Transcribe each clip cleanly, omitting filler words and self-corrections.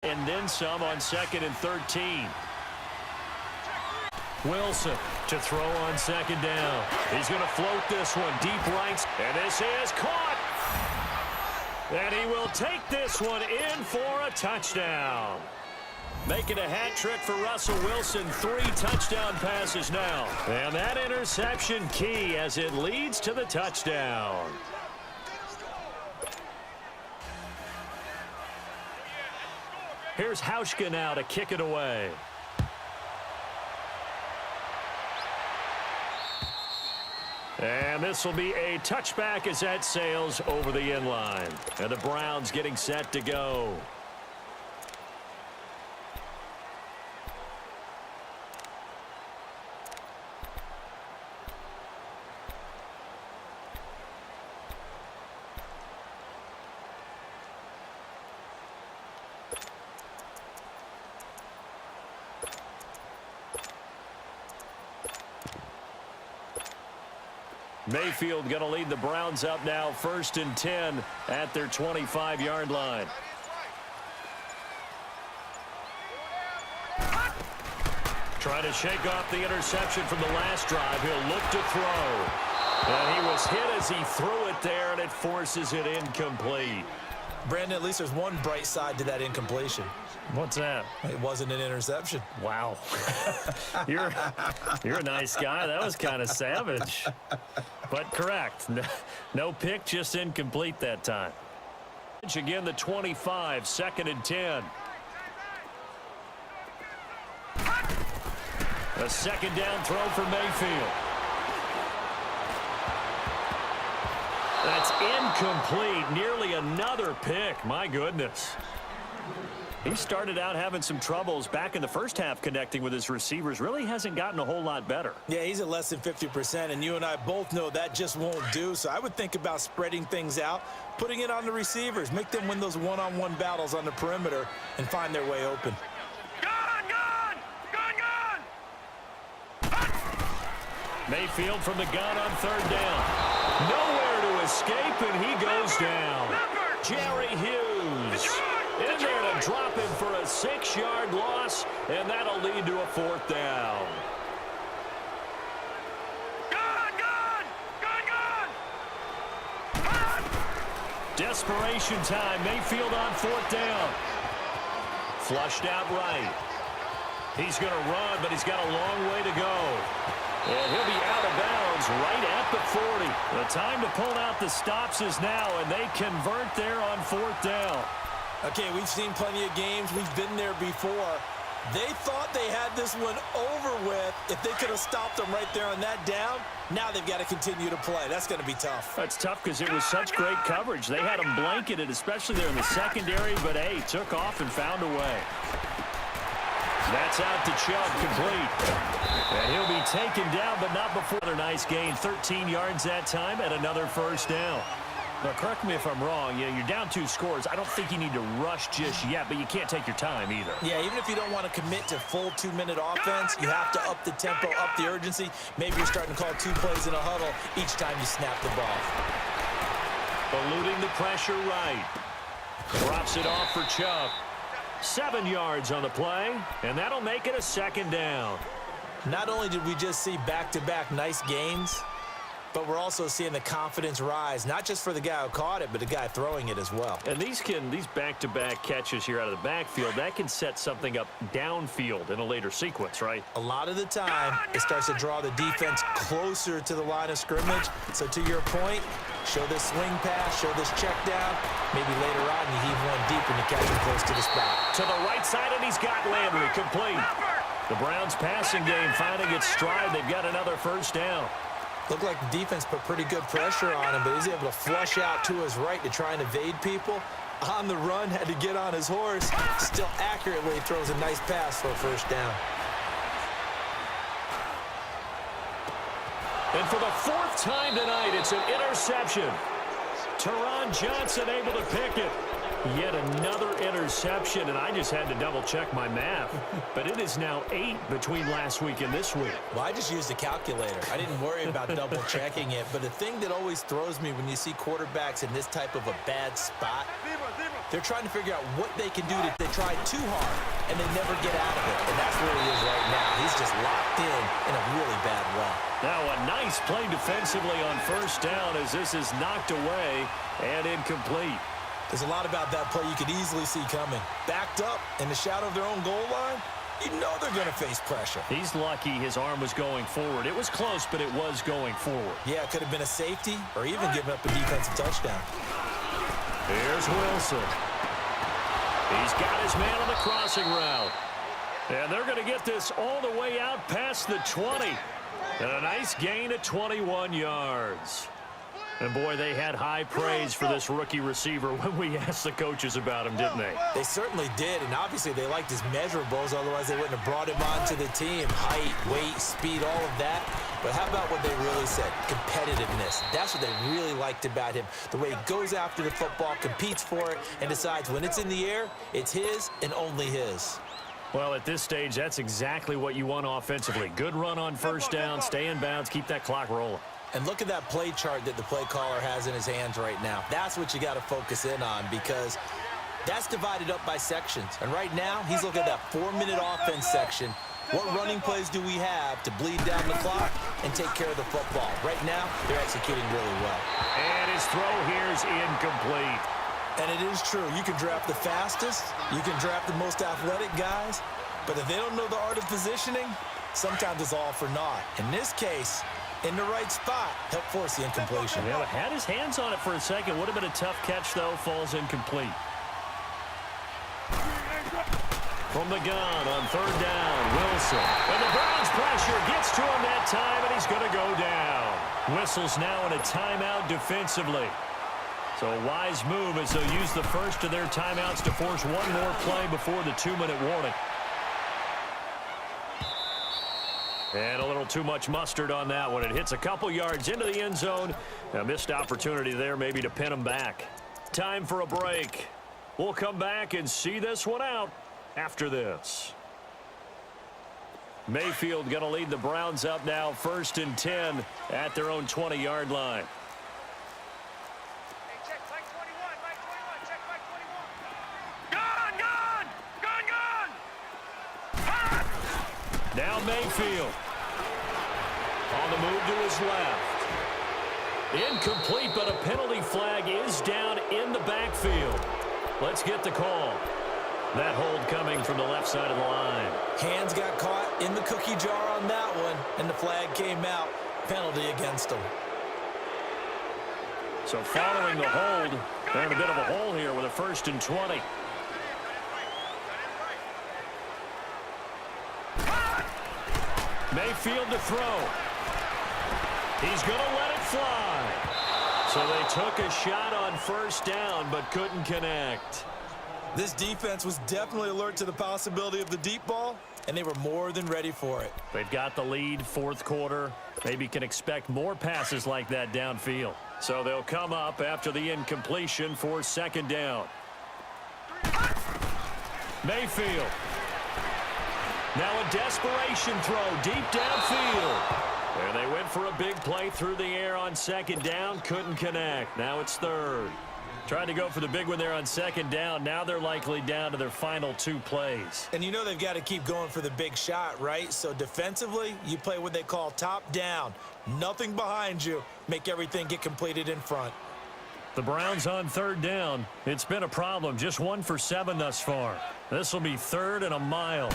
And then some on 2nd and 13. Wilson to throw on 2nd down. He's going to float this one deep right. And this is caught. And he will take this one in for a touchdown. Making a hat trick for Russell Wilson. 3 touchdown passes now. And that interception key as it leads to the touchdown. Here's Hauschka now to kick it away. And this will be a touchback as that sails over the end line. And the Browns getting set to go. Mayfield going to lead the Browns up now, 1st and 10 at their 25-yard line. Trying to shake off the interception from the last drive. He'll look to throw. And he was hit as he threw it there, and it forces it incomplete. Brandon, at least there's one bright side to that incompletion. What's that? It wasn't an interception. Wow. You're a nice guy. That was kind of savage. But correct. No pick, just incomplete that time. Again, the 25, 2nd and 10. A 2nd down throw for Mayfield. That's incomplete. Nearly another pick. My goodness. He started out having some troubles back in the first half connecting with his receivers. Really hasn't gotten a whole lot better. Yeah, he's at less than 50%, and you and I both know that just won't do. So I would think about spreading things out, putting it on the receivers, make them win those one-on-one battles on the perimeter and find their way open. Mayfield from the gun on 3rd down. Nowhere to escape, and he goes down. Jerry Hughes in there to drop him for a 6-yard loss, and that'll lead to a 4th down. Desperation time. Mayfield on 4th down. Flushed out right. He's going to run, but he's got a long way to go. And he'll be out of bounds right at the 40. The time to pull out the stops is now, and they convert there on 4th down. Okay, we've seen plenty of games. We've been there before. They thought they had this one over with. If they could have stopped them right there on that down, now they've got to continue to play. That's going to be tough. That's tough because it was such great coverage. They had them blanketed, especially there in the secondary, but, hey, took off and found a way. That's out to Chubb, complete. And he'll be taken down, but not before another nice gain. 13 yards that time and another 1st down. Now, correct me if I'm wrong. You know, you're down 2 scores. I don't think you need to rush just yet, but you can't take your time either. Yeah, even if you don't want to commit to full 2-minute offense, you have to up the tempo, up the urgency. Maybe you're starting to call 2 plays in a huddle each time you snap the ball. Eluding the pressure right. Drops it off for Chubb. 7 yards on the play, and that'll make it a 2nd down. Not only did we just see back-to-back nice gains, but we're also seeing the confidence rise, not just for the guy who caught it, but the guy throwing it as well. And these back-to-back catches here out of the backfield, that can set something up downfield in a later sequence, right? A lot of the time, it starts to draw the defense closer to the line of scrimmage. So to your point, show this swing pass, show this check down. Maybe later on, you heave one deep and you catch him close to the spot. To the right side, and he's got Landry complete. The Browns passing game finding its stride. They've got another 1st down. Looked like the defense put pretty good pressure on him, but he's able to flush out to his right to try and evade people. On the run, had to get on his horse. Still accurately throws a nice pass for a 1st down. And for the 4th time tonight, it's an interception. Teron Johnson able to pick it. Yet another interception, and I just had to double-check my math. But it is now 8 between last week and this week. Well, I just used a calculator. I didn't worry about double-checking it. But the thing that always throws me when you see quarterbacks in this type of a bad spot, They're trying to figure out what they can do. They try too hard, and they never get out of it. And that's where he is right now. He's just locked in a really bad way. Now a nice play defensively on first down as this is knocked away and incomplete. There's a lot about that play you could easily see coming. Backed up in the shadow of their own goal line, you know they're going to face pressure. He's lucky his arm was going forward. It was close, but it was going forward. Yeah, it could have been a safety or even giving up a defensive touchdown. Here's Wilson. He's got his man on the crossing route. And they're going to get this all the way out past the 20. And a nice gain of 21 yards. And, boy, they had high praise for this rookie receiver when we asked the coaches about him, didn't they? They certainly did, and obviously they liked his measurables. Otherwise, they wouldn't have brought him onto the team. Height, weight, speed, all of that. But how about what they really said? Competitiveness. That's what they really liked about him. The way he goes after the football, competes for it, and decides when it's in the air, it's his and only his. Well, at this stage, that's exactly what you want offensively. Good run on first down, stay in bounds, keep that clock rolling. And look at that play chart that the play caller has in his hands right now. That's what you got to focus in on because that's divided up by sections. And right now, he's looking at that 4-minute offense section. What running plays do we have to bleed down the clock and take care of the football? Right now, they're executing really well. And his throw here is incomplete. And it is true. You can draft the fastest. You can draft the most athletic guys. But if they don't know the art of positioning, sometimes it's all for naught. In this case, in the right spot, help force the incompletion. Yeah, had his hands on it for a second. Would have been a tough catch, though. Falls incomplete. From the gun on third down, Wilson. And the Browns pressure gets to him that time, and he's going to go down. Whistles now in a timeout defensively. So a wise move as they'll use the first of their timeouts to force one more play before the 2-minute warning. And a little too much mustard on that one. It hits a couple yards into the end zone. A missed opportunity there maybe to pin them back. Time for a break. We'll come back and see this one out after this. Mayfield going to lead the Browns up now 1st and 10 at their own 20-yard line. Now Mayfield. On the move to his left. Incomplete, but a penalty flag is down in the backfield. Let's get the call. That hold coming from the left side of the line. Hands got caught in the cookie jar on that one, and the flag came out. Penalty against them. So following the hold, they're in a bit of a hole here with a 1st and 20. Mayfield to throw. He's going to let it fly. So they took a shot on first down, but couldn't connect. This defense was definitely alert to the possibility of the deep ball, and they were more than ready for it. They've got the lead, 4th quarter. Maybe can expect more passes like that downfield. So they'll come up after the incompletion for 2nd down. Mayfield. Now a desperation throw deep downfield. And they went for a big play through the air on 2nd down. Couldn't connect. Now it's 3rd. Tried to go for the big one there on 2nd down. Now they're likely down to their final 2 plays. And you know they've got to keep going for the big shot, right? So defensively, you play what they call top down. Nothing behind you. Make everything get completed in front. The Browns on 3rd down. It's been a problem. Just 1 for 7 thus far. This will be 3rd and a mile.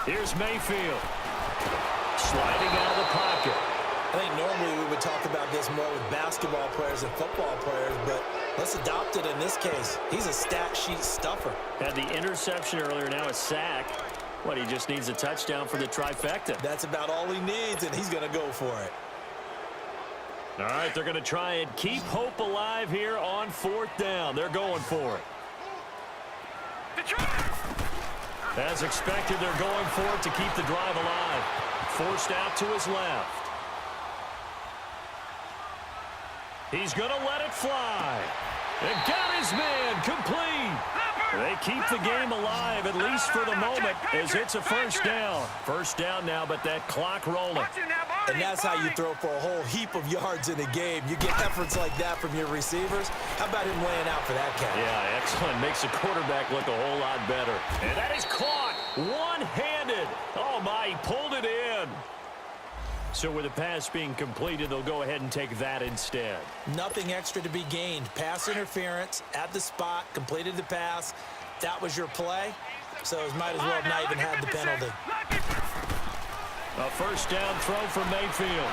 Here's Mayfield. Sliding out of the pocket. I think normally we would talk about this more with basketball players and football players, but let's adopt it in this case. He's a stat sheet stuffer. Had the interception earlier, now a sack. What, he just needs a touchdown for the trifecta. That's about all he needs, and he's going to go for it. All right, they're going to try and keep hope alive here on 4th down. They're going for it. As expected, they're going for it to keep the drive alive. Forced out to his left. He's going to let it fly. And got his man complete. They keep the game alive, at least for the moment, as it's a first down. First down now, but that clock rolling. And that's how you throw for a whole heap of yards in a game. You get efforts like that from your receivers. How about him laying out for that catch? Yeah, excellent. Makes the quarterback look a whole lot better. And that is caught one-handed. Oh, my, he pulled it in. So with the pass being completed, they'll go ahead and take that instead. Nothing extra to be gained. Pass interference at the spot, completed the pass. That was your play, so it might as well have not even had the penalty. A first down throw for Mayfield.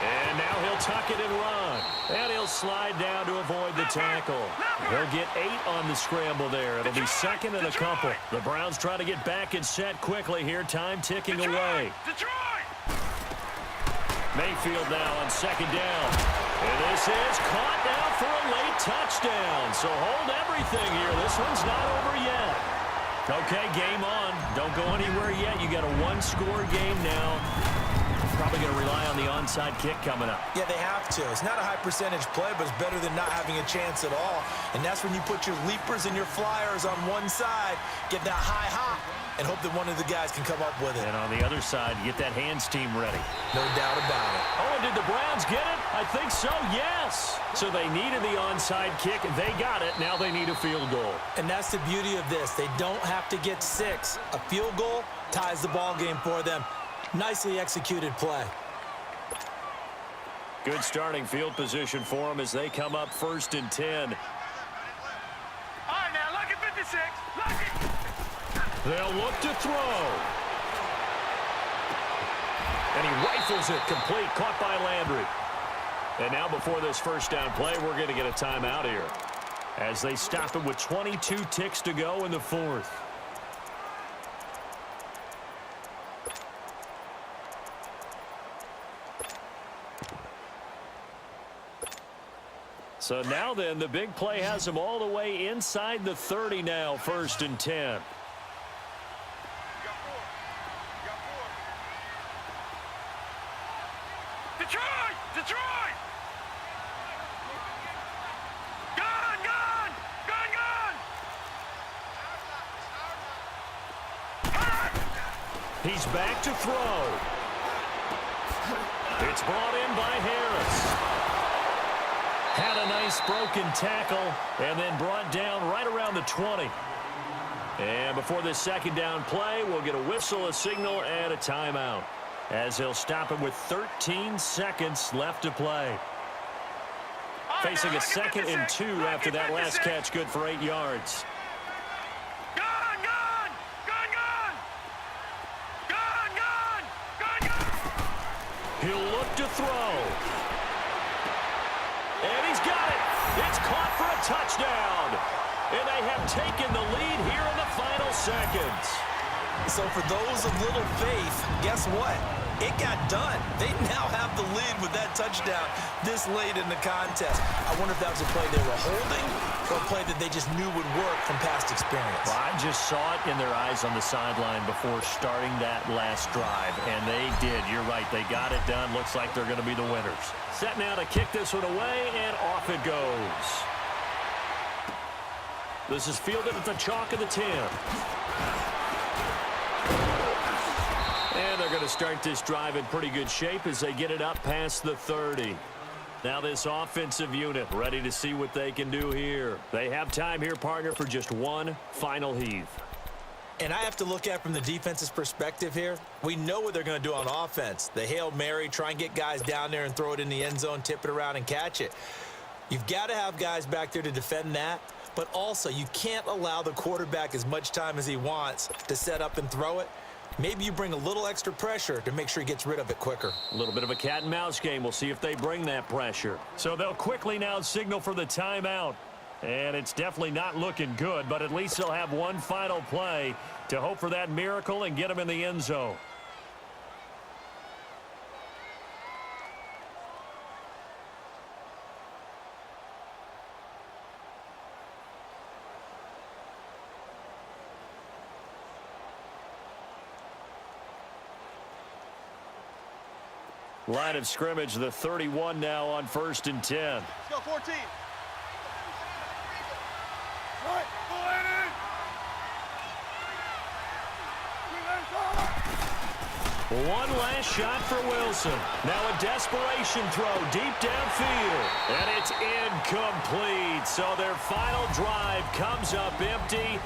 And now he'll tuck it and run. And he'll slide down to avoid the tackle. He'll get 8 on the scramble there. It'll be second and a couple. The Browns try to get back and set quickly here. Time ticking away. Mayfield now on second down. And this is caught now for a late touchdown. So hold everything here. This one's not over yet. Okay, game on. Don't go anywhere yet. You got a one-score game now. Probably going to rely on the onside kick coming up. Yeah, they have to. It's not a high percentage play, but it's better than not having a chance at all. And that's when you put your leapers and your flyers on one side, get that high hop, and hope that one of the guys can come up with it. And on the other side, get that hands team ready. No doubt about it. Oh, and did the Browns get it? I think so, yes. So they needed the onside kick. They got it. Now they need a field goal. And that's the beauty of this. They don't have to get 6. A field goal ties the ball game for them. Nicely executed play. Good starting field position for them as they come up first and 10. All right, now, look at 56. Look it. They'll look to throw. And he rifles it complete, caught by Landry. And now before this first down play, we're going to get a timeout here as they stop it with 22 ticks to go in the fourth. So now then, the big play has them all the way inside the 30 now, first and 10. Detroit! Detroit! Gone! Gone! Gone! Gone! He's back to throw. It's brought in by Harris. Had a nice broken tackle and then brought down right around the 20. And before this second down play, we'll get a whistle, a signal, and a timeout as he'll stop it with 13 seconds left to play. Facing a second and 2 after that last catch, good for 8 yards. Gone! Gone! Gone! Gone! Gone! Gone! Gone! He'll look to throw. And he's got it. It's caught for a touchdown. And they have taken the lead here in the final seconds. So for those of little faith, guess what? It got done. They now have the lead with that touchdown this late in the contest. I wonder if that was a play they were holding or a play that they just knew would work from past experience. Well, I just saw it in their eyes on the sideline before starting that last drive, and they did. You're right. They got it done. Looks like they're going to be the winners. Set now to kick this one away, and off it goes. This is fielded at the chalk of the 10. And they're going to start this drive in pretty good shape as they get it up past the 30. Now this offensive unit ready to see what they can do here. They have time here, partner, for just one final heave. And I have to look at it from the defense's perspective here. We know what they're going to do on offense. The Hail Mary, try and get guys down there and throw it in the end zone, tip it around and catch it. You've got to have guys back there to defend that. But also, you can't allow the quarterback as much time as he wants to set up and throw it. Maybe you bring a little extra pressure to make sure he gets rid of it quicker. A little bit of a cat and mouse game. We'll see if they bring that pressure. So they'll quickly now signal for the timeout. And it's definitely not looking good, but at least they'll have one final play to hope for that miracle and get them in the end zone. Line of scrimmage, the 31 now on first and 10. Let's go, 14. All right, go ahead. One last shot for Wilson. Now a desperation throw deep downfield. And it's incomplete. So their final drive comes up empty.